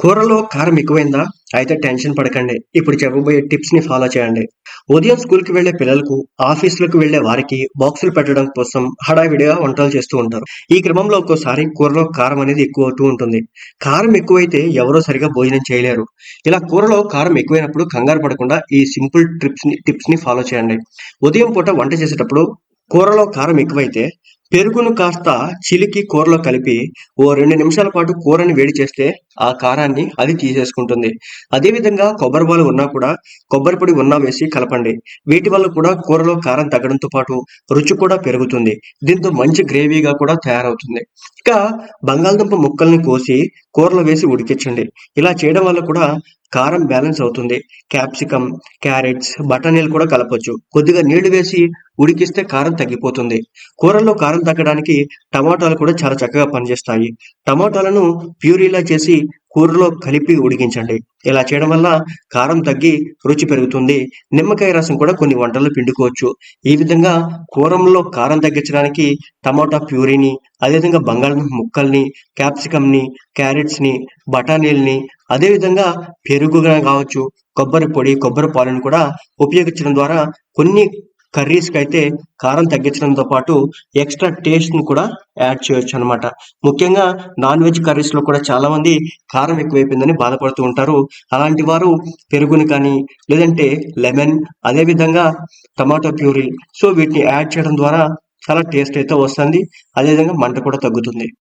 కూరలో కారం ఎక్కువైందా? అయితే టెన్షన్ పడకండి. ఇప్పుడు చెప్పబోయే టిప్స్‌ని ఫాలో చేయండి. ఉదయం స్కూల్‌కి వెళ్ళే పిల్లలకు, ఆఫీసులకు వెళ్ళే వారికి బాక్సులు పెట్టడం కోసం హడావిడిగా వంటలు చేస్తూ ఉంటారు. ఈ క్రమంలో ఒక్కోసారి కూరలో కారం అనేది ఎక్కువవుతూ ఉంటుంది. కారం ఎక్కువైతే ఎవరూ సరిగ్గా భోజనం చేయలేరు. ఇలా కూరలో కారం ఎక్కువైనప్పుడు కంగారు పడకుండా ఈ సింపుల్ టిప్స్‌ని ఫాలో చేయండి. ఉదయం పూట వంట చేసేటప్పుడు కూరలో కారం ఎక్కువైతే పెరుగును కాస్త చిలికి కూరలో కలిపి ఓ 2 నిమిషాల పాటు కూరని వేడి చేస్తే ఆ కారాన్ని అది తీసేసుకుంటుంది. అదే విధంగా కొబ్బరి పాలు ఉన్నా కూడా కొబ్బరి పొడి ఉన్నా వేసి కలపండి. వీటి వల్ల కూడా కూరలో కారం తగ్గడంతో పాటు రుచి కూడా పెరుగుతుంది. దీంతో మంచి గ్రేవీగా కూడా తయారవుతుంది. ఇక బంగాళదుంప ముక్కల్ని కోసి కూరలో వేసి ఉడికించండి. ఇలా చేయడం వల్ల కూడా కారం బ్యాలెన్స్ అవుతుంది. క్యాప్సికమ్, క్యారెట్స్, బఠానీలు కూడా కలపొచ్చు. కొద్దిగా నీళ్లు వేసి ఉడికిస్తే కారం తగ్గిపోతుంది. కూరల్లో కారం తగ్గడానికి టమాటాలు కూడా చాలా చక్కగా పనిచేస్తాయి. టమాటాలను ప్యూరీలా చేసి కూరలో కలిపి ఉడికించండి. ఇలా చేయడం వల్ల కారం తగ్గి రుచి పెరుగుతుంది. నిమ్మకాయ రసం కూడా కొన్ని వంటల్లో పిండుకోవచ్చు. ఈ విధంగా కూరల్లో కారం తగ్గించడానికి టమాటా ప్యూరీని, అదేవిధంగా బంగాళదుంప ముక్కల్ని, క్యాప్సికమ్‌ని, క్యారెట్స్‌ని, బఠానీలని, అదేవిధంగా పెరుగుగా కావచ్చు, కొబ్బరి పొడి, కొబ్బరి పాలను కూడా ఉపయోగించడం ద్వారా కొన్ని కర్రీస్‌కైతే కారం తగ్గించడంతో పాటు ఎక్స్‌ట్రా టేస్ట్‌ని కూడా యాడ్ చేయొచ్చనమాట. ముఖ్యంగా నాన్ వెజ్ కర్రీస్‌లో కూడా చాలామంది కారం ఎక్కువైపోయిందని బాధపడుతూ ఉంటారు. అలాంటి వారు పెరుగుని కానీ, లేదంటే లెమన్, అదే విధంగా టమాటో ప్యూరీ వీటిని యాడ్ చేయడం ద్వారా చాలా టేస్ట్ అయితే వస్తుంది. అదే విధంగా మంట కూడా తగ్గుతుంది.